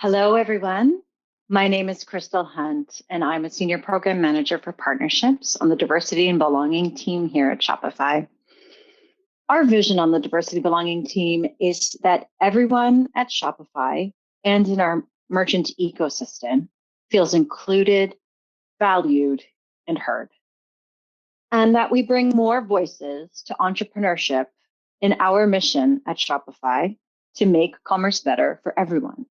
Hello, everyone. My name is Crystal Hunt, and I'm a Senior Program Manager for Partnerships on the Diversity and Belonging team here at Shopify. Our vision on the Diversity Belonging team is that everyone at Shopify and in our merchant ecosystem feels included, valued, and heard. And that we bring more voices to entrepreneurship in our mission at Shopify to make commerce better for everyone.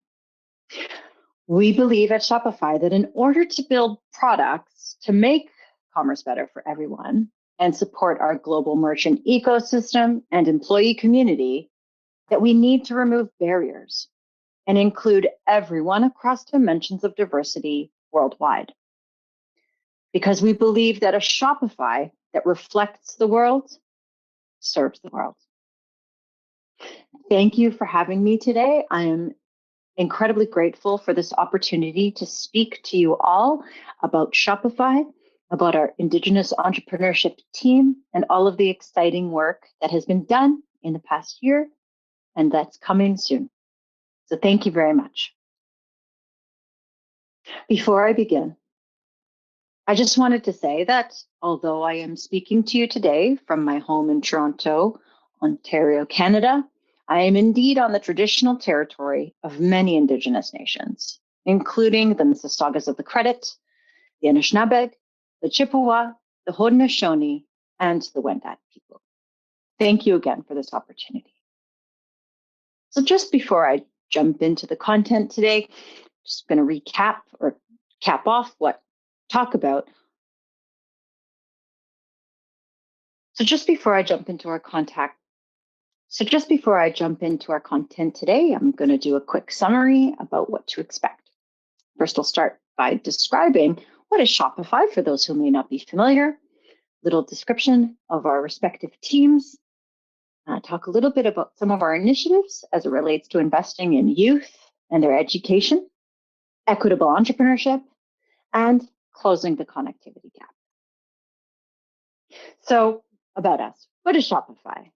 We believe at Shopify that in order to build products to make commerce better for everyone and support our global merchant ecosystem and employee community, that we need to remove barriers and include everyone across dimensions of diversity worldwide. Because we believe that a Shopify that reflects the world serves the world. Thank you for having me today. I am incredibly grateful for this opportunity to speak to you all about Shopify, about our Indigenous entrepreneurship team, and all of the exciting work that has been done in the past year and that's coming soon. So thank you very much. Before I begin, I just wanted to say that although I am speaking to you today from my home in Toronto, Ontario, Canada, I am indeed on the traditional territory of many Indigenous nations, including the Mississaugas of the Credit, the Anishinaabe, the Chippewa, the Haudenosaunee, and the Wendat people. Thank you again for this opportunity. So just before I jump into the content today, just going to recap or cap off what talk about. So just before I jump into our content today, I'm going to do a quick summary about what to expect. First, I'll start by describing what is Shopify for those who may not be familiar, little description of our respective teams, talk a little bit about some of our initiatives as it relates to investing in youth and their education, equitable entrepreneurship, and closing the connectivity gap. So about us, what is Shopify?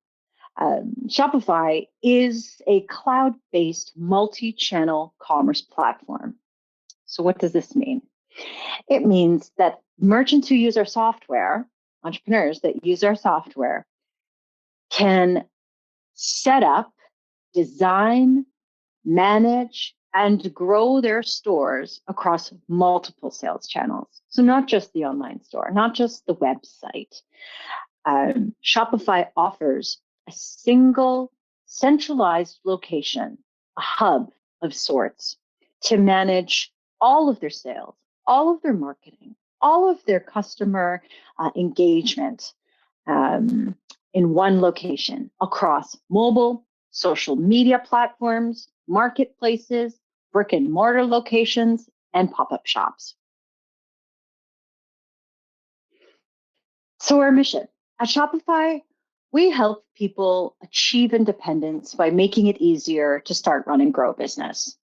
Shopify is a cloud-based multi-channel commerce platform. So what does this mean? It means that merchants who use our software, entrepreneurs that use our software, can set up, design, manage, and grow their stores across multiple sales channels. So not just the online store, not just the website. Shopify offers a single centralized location, a hub of sorts, to manage all of their sales, all of their marketing, all of their customer engagement in one location across mobile, social media platforms, marketplaces, brick and mortar locations, and pop-up shops. So our mission at Shopify, we help people achieve independence by making it easier to start, run, and grow a business.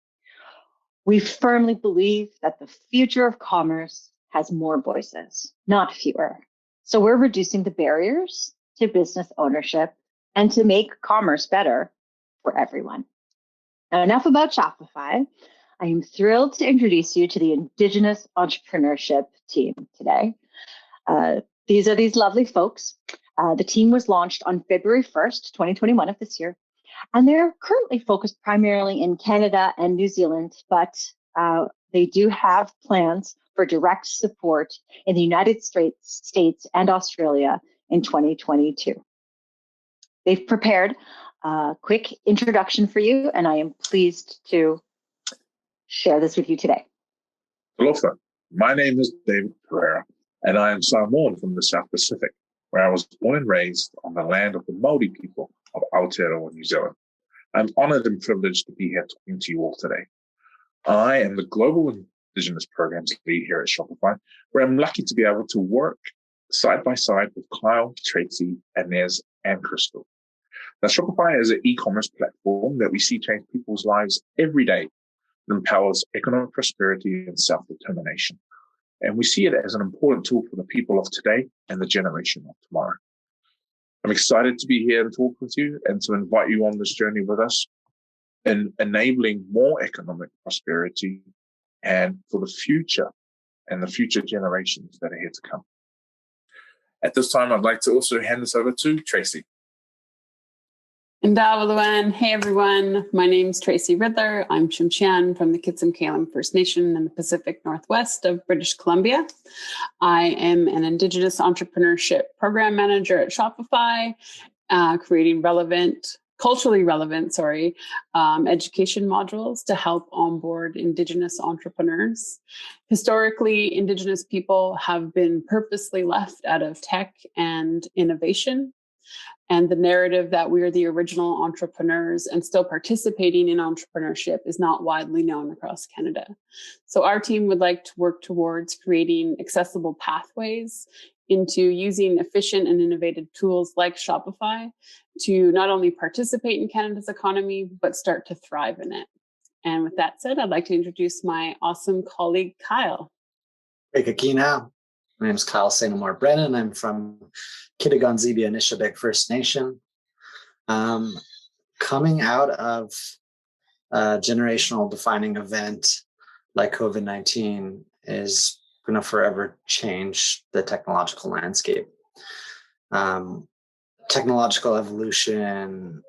We firmly believe that the future of commerce has more voices, not fewer. So we're reducing the barriers to business ownership and to make commerce better for everyone. Now, enough about Shopify. I am thrilled to introduce you to the Indigenous entrepreneurship team today. These are these lovely folks. The team was launched on February 1st, 2021 of this year, and they're currently focused primarily in Canada and New Zealand, but they do have plans for direct support in the United States and Australia in 2022. They've prepared a quick introduction for you, and I am pleased to share this with you today. Aloha. My name is David Pereira, and I am Samoan from the South Pacific, where I was born and raised on the land of the Māori people of Aotearoa, New Zealand. I'm honored and privileged to be here talking to you all today. I am the Global Indigenous Programs Lead here at Shopify, where I'm lucky to be able to work side by side with Kyle, Tracy, Inez, and Crystal. Now, Shopify is an e-commerce platform that we see change people's lives every day. It empowers economic prosperity and self-determination. And we see it as an important tool for the people of today and the generation of tomorrow. I'm excited to be here and talk with you and to invite you on this journey with us. and enabling more economic prosperity and for the future and the future generations that are here to come. At this time, I'd like to also hand this over to Tracy. Ndawalawan. Hey everyone, my name's Tracy Ridler. I'm Tsimshian from the Kitsim-Kalim First Nation in the Pacific Northwest of British Columbia. I am an Indigenous Entrepreneurship Program Manager at Shopify, creating culturally relevant, education modules to help onboard Indigenous entrepreneurs. Historically, Indigenous people have been purposely left out of tech and innovation. And the narrative that we are the original entrepreneurs and still participating in entrepreneurship is not widely known across Canada. So our team would like to work towards creating accessible pathways into using efficient and innovative tools like Shopify to not only participate in Canada's economy, but start to thrive in it. And with that said, I'd like to introduce my awesome colleague, Kyle. Hey, Kakina. My name is Kyle Sainamore Brennan. I'm from Kitaganzibia Anishinaabe First Nation. Coming out of a generational defining event like COVID-19 is going to forever change the technological landscape. Technological evolution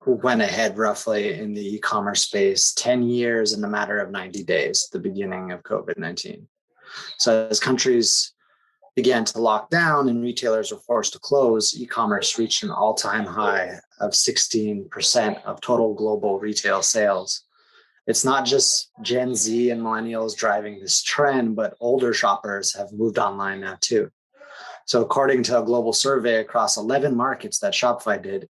went ahead roughly in the e-commerce space 10 years in a matter of 90 days at the beginning of COVID-19. So as countries began to lock down and retailers were forced to close, e-commerce reached an all-time high of 16% of total global retail sales. It's not just Gen Z and millennials driving this trend, but older shoppers have moved online now too. So according to a global survey across 11 markets that Shopify did,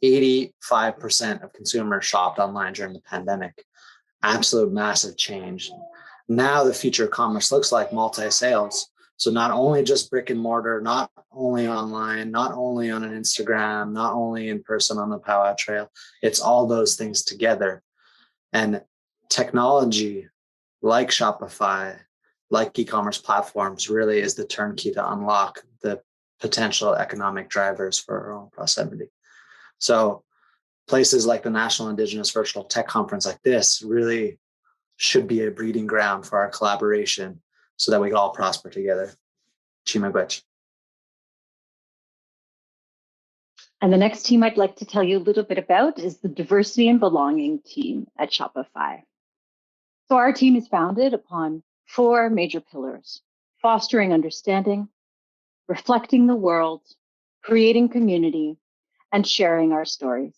85% of consumers shopped online during the pandemic. Absolute massive change. Now the future of commerce looks like multi-sales. So not only just brick and mortar, not only online, not only on an Instagram, not only in person on the Powwow Trail, it's all those things together. And technology like Shopify, like e-commerce platforms really is the turnkey to unlock the potential economic drivers for our own prosperity. So places like the National Indigenous Virtual Tech Conference like this really should be a breeding ground for our collaboration so that we can all prosper together. Chimagwech. And the next team I'd like to tell you a little bit about is the Diversity and Belonging team at Shopify. So our team is founded upon 4 major pillars: fostering understanding, reflecting the world, creating community, and sharing our stories.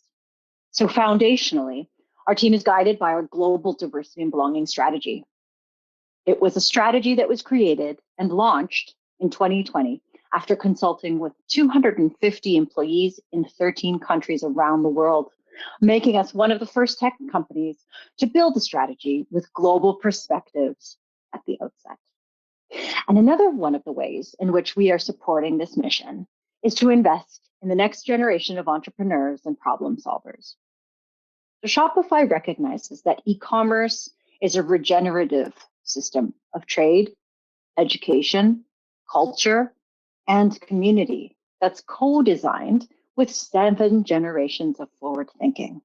So foundationally, our team is guided by our global diversity and belonging strategy. It was a strategy that was created and launched in 2020 after consulting with 250 employees in 13 countries around the world, making us one of the first tech companies to build a strategy with global perspectives at the outset. And another one of the ways in which we are supporting this mission is to invest in the next generation of entrepreneurs and problem solvers. So Shopify recognizes that e-commerce is a regenerative system of trade, education, culture, and community that's co-designed with 7 generations of forward thinking.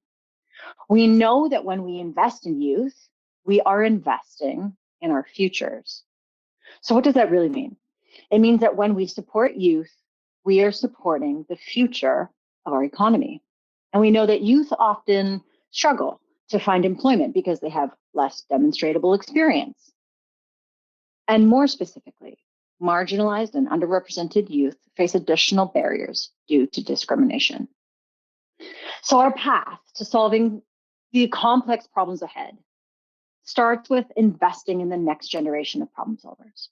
We know that when we invest in youth, we are investing in our futures. So what does that really mean? It means that when we support youth, we are supporting the future of our economy. And we know that youth often struggle to find employment because they have less demonstrable experience. And more specifically, marginalized and underrepresented youth face additional barriers due to discrimination. So our path to solving the complex problems ahead starts with investing in the next generation of problem solvers.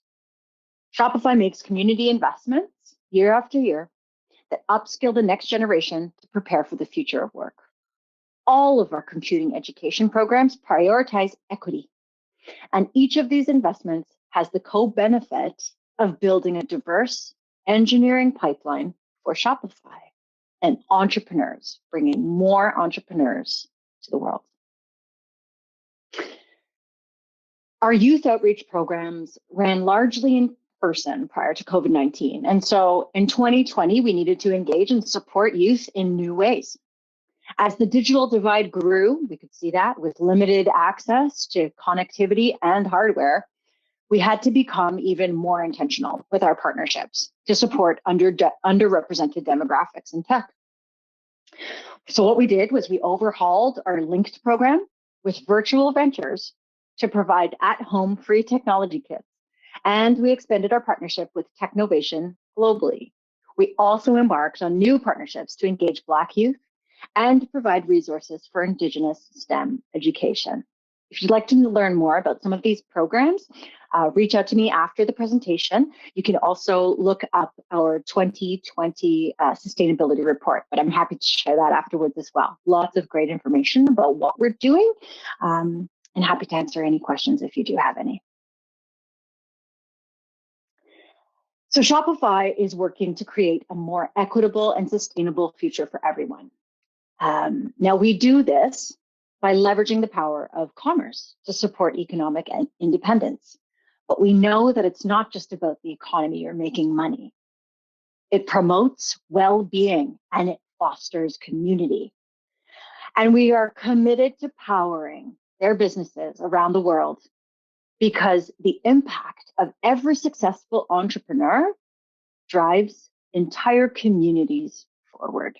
Shopify makes community investments year after year that upskill the next generation to prepare for the future of work. All of our computing education programs prioritize equity, and each of these investments has the co-benefit of building a diverse engineering pipeline for Shopify and entrepreneurs, bringing more entrepreneurs to the world. Our youth outreach programs ran largely in person prior to COVID-19. And so in 2020, we needed to engage and support youth in new ways. As the digital divide grew, we could see that with limited access to connectivity and hardware, we had to become even more intentional with our partnerships to support underrepresented demographics in tech. So what we did was we overhauled our Linked program with virtual ventures to provide at-home free technology kits. And we expanded our partnership with Technovation globally. We also embarked on new partnerships to engage Black youth and provide resources for Indigenous STEM education. If you'd like to learn more about some of these programs, reach out to me after the presentation. You can also look up our 2020 sustainability report, but I'm happy to share that afterwards as well. Lots of great information about what we're doing, and happy to answer any questions if you do have any. So Shopify is working to create a more equitable and sustainable future for everyone. Now we do this by leveraging the power of commerce to support economic independence. But we know that it's not just about the economy or making money. It promotes well-being and it fosters community. And we are committed to powering their businesses around the world because the impact of every successful entrepreneur drives entire communities forward.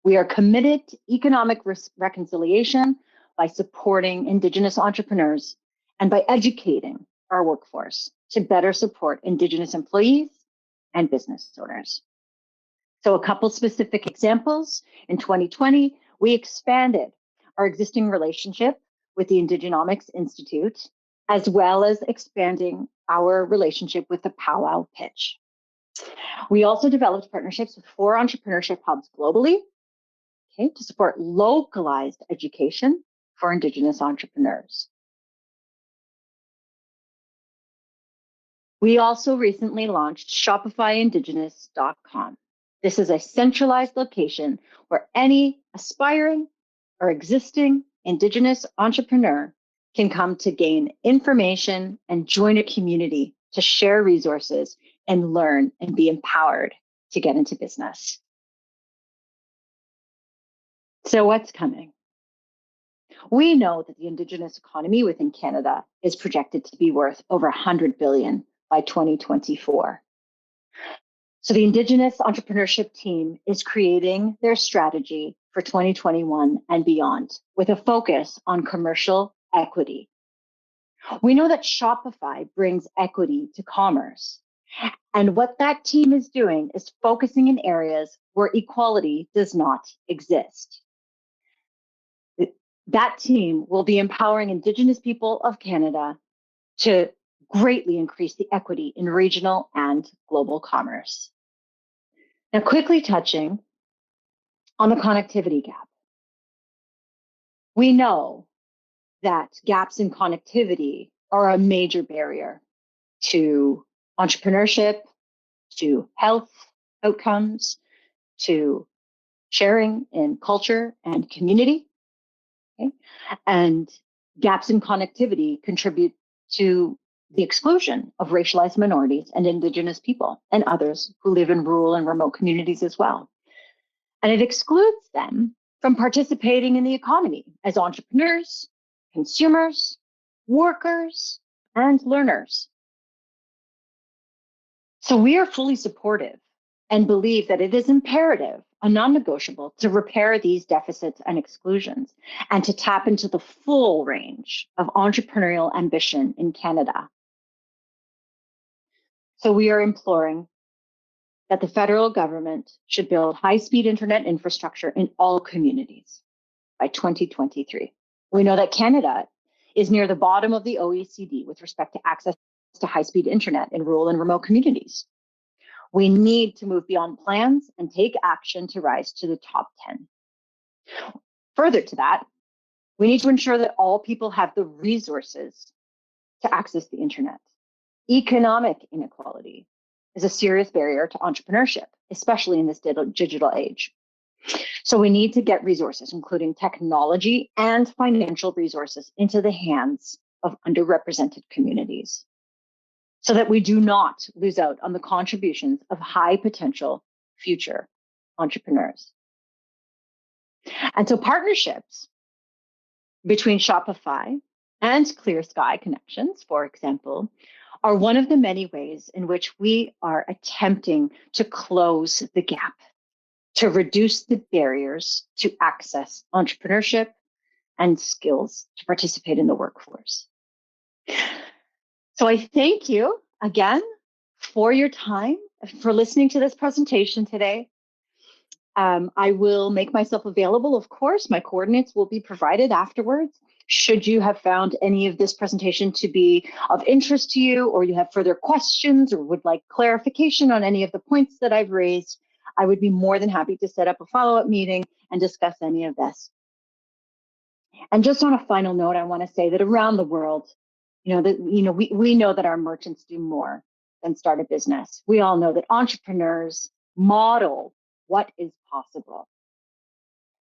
We are committed to economic reconciliation by supporting Indigenous entrepreneurs and by educating our workforce to better support Indigenous employees and business owners. So a couple specific examples. In 2020, we expanded our existing relationship with the Indigenomics Institute, as well as expanding our relationship with the Powwow Pitch. We also developed partnerships with 4 entrepreneurship hubs globally, to support localized education for Indigenous entrepreneurs. We also recently launched ShopifyIndigenous.com. This is a centralized location where any aspiring or existing Indigenous entrepreneur can come to gain information and join a community to share resources and learn and be empowered to get into business. So what's coming? We know that the Indigenous economy within Canada is projected to be worth over $100 billion by 2024. So the Indigenous entrepreneurship team is creating their strategy for 2021 and beyond with a focus on commercial equity. We know that Shopify brings equity to commerce. And what that team is doing is focusing in areas where equality does not exist. That team will be empowering Indigenous people of Canada to greatly increase the equity in regional and global commerce. Now, quickly touching on the connectivity gap. We know that gaps in connectivity are a major barrier to entrepreneurship, to health outcomes, to sharing in culture and community. Okay? And gaps in connectivity contribute to the exclusion of racialized minorities and Indigenous people and others who live in rural and remote communities as well. And it excludes them from participating in the economy as entrepreneurs, consumers, workers, and learners. So we are fully supportive and believe that it is imperative and non-negotiable to repair these deficits and exclusions and to tap into the full range of entrepreneurial ambition in Canada. So we are imploring that the federal government should build high-speed internet infrastructure in all communities by 2023. We know that Canada is near the bottom of the OECD with respect to access to high-speed internet in rural and remote communities. We need to move beyond plans and take action to rise to the top 10. Further to that, we need to ensure that all people have the resources to access the internet. Economic inequality is a serious barrier to entrepreneurship, especially in this digital age. So we need to get resources, including technology and financial resources, into the hands of underrepresented communities, so that we do not lose out on the contributions of high potential future entrepreneurs. And so partnerships between Shopify and Clear Sky Connections, for example, are one of the many ways in which we are attempting to close the gap, to reduce the barriers to access entrepreneurship and skills to participate in the workforce. So I thank you again for your time, for listening to this presentation today. I will make myself available, of course. My coordinates will be provided afterwards. Should you have found any of this presentation to be of interest to you, or you have further questions or would like clarification on any of the points that I've raised, I would be more than happy to set up a follow-up meeting and discuss any of this. And just on a final note, I want to say that around the world, we know that our merchants do more than start a business. We all know that entrepreneurs model what is possible.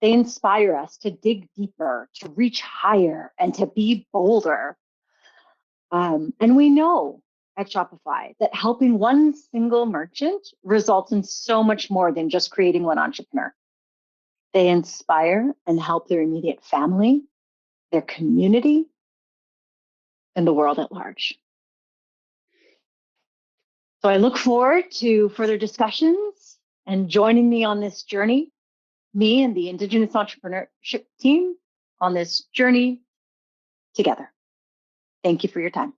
They inspire us to dig deeper, to reach higher, and to be bolder. And we know at Shopify that helping one single merchant results in so much more than just creating one entrepreneur. They inspire and help their immediate family, their community, and the world at large. So I look forward to further discussions and joining me on this journey, me and the Indigenous Entrepreneurship team on this journey together. Thank you for your time.